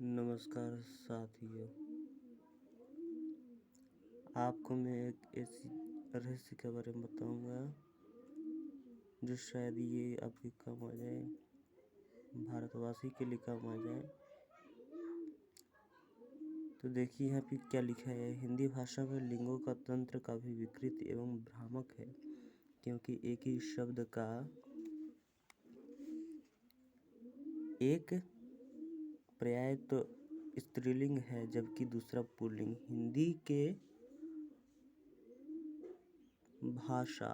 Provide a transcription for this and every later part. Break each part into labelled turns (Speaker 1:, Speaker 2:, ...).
Speaker 1: नमस्कार साथियों, आपको मैं एक ऐसी रहस्य के बारे में बताऊंगा जो शायद ये आपके काम आ जाए, भारतवासी के लिए काम आ जाए। तो देखिए यहाँ पे क्या लिखा है। हिंदी भाषा में लिंगों का तंत्र काफी विकृत एवं भ्रामक है, क्योंकि एक ही शब्द का एक पर्याय तो स्त्रीलिंग है जबकि दूसरा पुल्लिंग। हिंदी के भाषा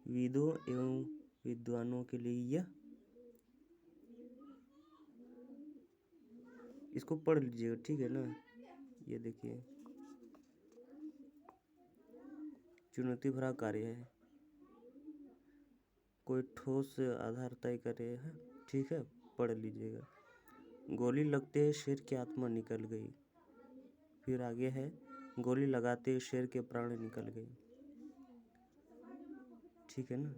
Speaker 1: विदों एवं विद्वानों के लिए यह, इसको पढ़ लीजिएगा, ठीक है ना। ये देखिए, चुनौती भरा कार्य है, कोई ठोस आधार तय करे है, ठीक है, पढ़ लीजिएगा। गोली लगते ही शेर की आत्मा निकल गई। फिर आगे है, गोली लगाते ही शेर के प्राण निकल गए, ठीक है ना।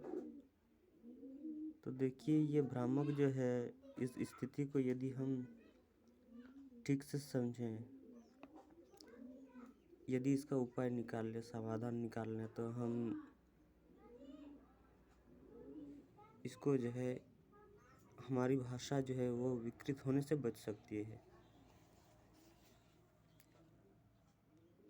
Speaker 1: तो देखिए ये भ्रामक जो है, इस स्थिति को यदि हम ठीक से समझें, यदि इसका उपाय निकाल ले, समाधान निकाल लें, तो हम इसको जो है, हमारी भाषा जो है वो विकृत होने से बच सकती है।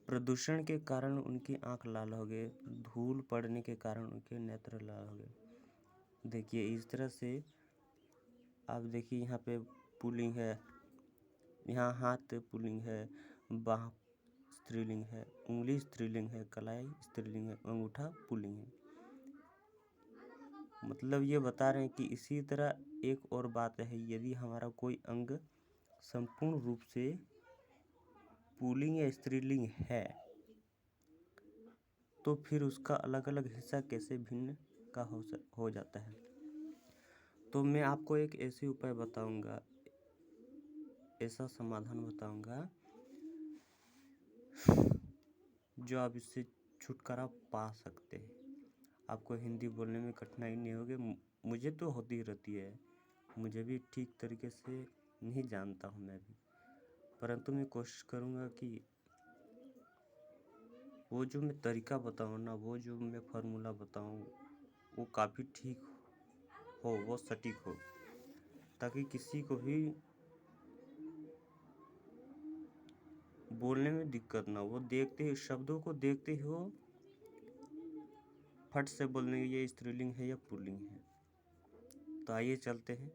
Speaker 1: प्रदूषण के कारण उनकी आंख लाल हो गए, धूल पड़ने के कारण उनके नेत्र लाल हो गए। देखिए इस तरह से आप देखिए, यहाँ पे पुल्लिंग है, यहाँ हाथ पुल्लिंग है, बाह स्त्रीलिंग है, उंगली स्त्रीलिंग है, कलाई स्त्रीलिंग है, अंगूठा पुल्लिंग है। मतलब ये बता रहे हैं कि इसी तरह एक और बात है, यदि हमारा कोई अंग संपूर्ण रूप से पुल्लिंग या स्त्रीलिंग है तो फिर उसका अलग अलग हिस्सा कैसे भिन्न का हो जाता है। तो मैं आपको एक ऐसे उपाय बताऊंगा, ऐसा समाधान बताऊंगा जो आप इससे छुटकारा पा सकते हैं। आपको हिंदी बोलने में कठिनाई नहीं होगी। मुझे तो होती रहती है, मुझे भी ठीक तरीके से नहीं जानता हूँ मैं भी, परंतु मैं कोशिश करूँगा कि वो जो मैं तरीका बताऊँ ना, वो जो मैं फार्मूला बताऊँ वो काफ़ी ठीक हो, वो सटीक हो, ताकि किसी को भी बोलने में दिक्कत ना हो। वो देखते ही, शब्दों को देखते ही वो फट से बोलने ये स्त्रीलिंग है या पुल्लिंग है। तो आइए चलते हैं।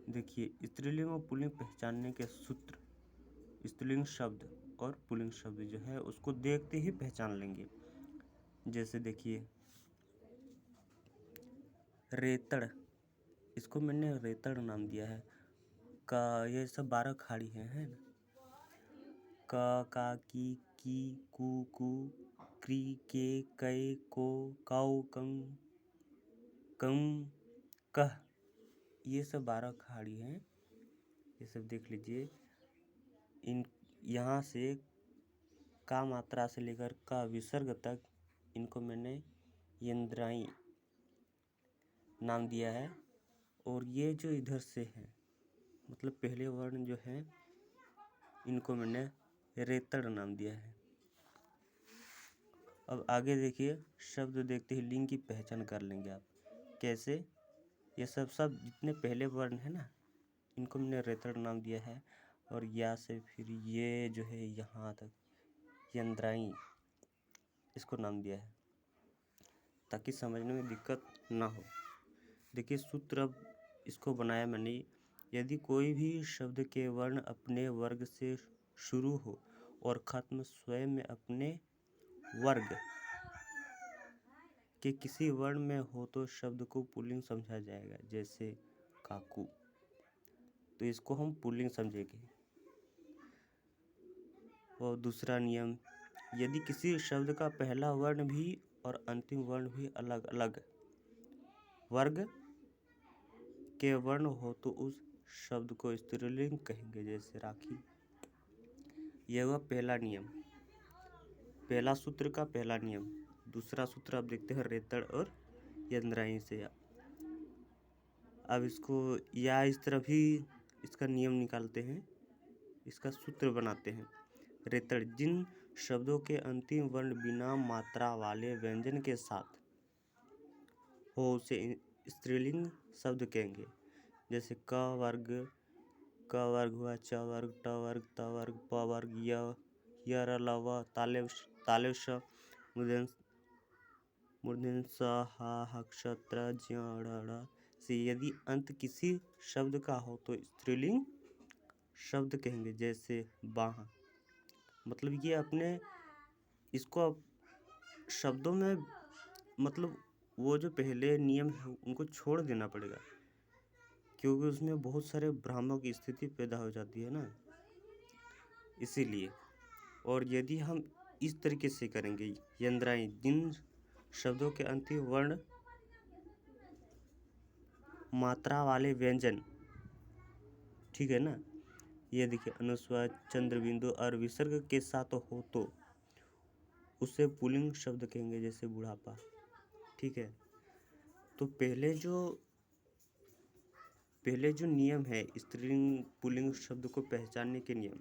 Speaker 1: देखिए स्त्रीलिंग और पुल्लिंग पहचानने के सूत्र, स्त्रीलिंग शब्द और पुल्लिंग शब्द जो है उसको देखते ही पहचान लेंगे। जैसे देखिए रेतड़, इसको मैंने रेतड़ नाम दिया है। का ये सब 12 खाड़ी है ना। क का की कू क्री के कै को काउ कं कम कह, ये सब 12 खाड़ी हैं। ये सब देख लीजिए। इन यहाँ से का मात्रा से लेकर का विसर्ग तक इनको मैंने यंद्राई नाम दिया है। और ये जो इधर से है, मतलब पहले वर्ण जो है, इनको मैंने रेतड़ नाम दिया है। अब आगे देखिए, शब्द देखते ही लिंग की पहचान कर लेंगे आप। कैसे? ये सब जितने पहले वर्ण है ना, इनको मैंने रेतड़ नाम दिया है। और या से फिर ये जो है यहाँ तक यंद्राई, इसको नाम दिया है ताकि समझने में दिक्कत ना हो। देखिए सूत्र अब इसको बनाया मैंने। यदि कोई भी शब्द के वर्ण अपने वर्ग से शुरू हो और खत्म स्वयं में अपने वर्ग के किसी वर्ण में हो तो शब्द को पुल्लिंग समझा जाएगा। जैसे काकू, तो इसको हम पुल्लिंग समझेंगे। और दूसरा नियम, यदि किसी शब्द का पहला वर्ण भी और अंतिम वर्ण भी अलग अलग वर्ग के वर्ण हो तो उस शब्द को स्त्रीलिंग कहेंगे। जैसे राखी। यह हुआ पहला नियम, पहला सूत्र का पहला नियम। दूसरा सूत्र आप देखते हैं रेतड़ और यंद्राई से। अब इसको या इस तरह भी इसका नियम निकालते हैं, इसका सूत्र बनाते हैं। रेतड़, जिन शब्दों के अंतिम वर्ण बिना मात्रा वाले व्यंजन के साथ हो उसे स्त्रीलिंग शब्द कहेंगे। जैसे क वर्ग हुआ, च वर्ग, ट वर्ग, त वर्ग, प वर्ग, य र ल व, तालव्य श, मूर्धन्य स, हा हक्षत्र, ज्ञ ढ़ ढ़ से यदि अंत किसी शब्द का हो तो स्त्रीलिंग शब्द कहेंगे। जैसे बाह, मतलब ये अपने इसको शब्दों में मतलब वो जो पहले नियम है उनको छोड़ देना पड़ेगा, क्योंकि उसमें बहुत सारे भ्रामक की स्थिति पैदा हो जाती है ना, इसीलिए। और यदि हम इस तरीके से करेंगे, यंद्राई, जिन शब्दों के अंतिम वर्ण मात्रा वाले व्यंजन, ठीक है ना, ये देखिए अनुस्वार, चंद्रबिंदु और विसर्ग के साथ हो तो उसे पुल्लिंग शब्द कहेंगे। जैसे बुढ़ापा, ठीक है। तो पहले जो नियम है स्त्रीलिंग पुल्लिंग शब्द को पहचानने के नियम,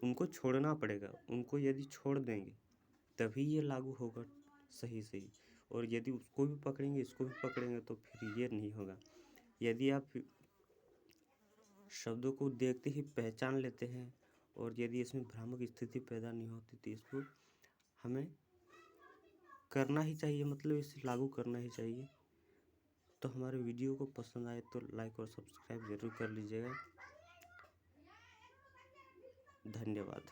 Speaker 1: उनको छोड़ना पड़ेगा। उनको यदि छोड़ देंगे तभी ये लागू होगा सही। और यदि उसको भी पकड़ेंगे इसको भी पकड़ेंगे तो फिर ये नहीं होगा। यदि आप शब्दों को देखते ही पहचान लेते हैं और यदि इसमें भ्रामक स्थिति पैदा नहीं होती तो इसको हमें करना ही चाहिए, मतलब इसे लागू करना ही चाहिए। तो हमारे वीडियो को पसंद आए तो लाइक और सब्सक्राइब ज़रूर कर लीजिएगा। धन्यवाद।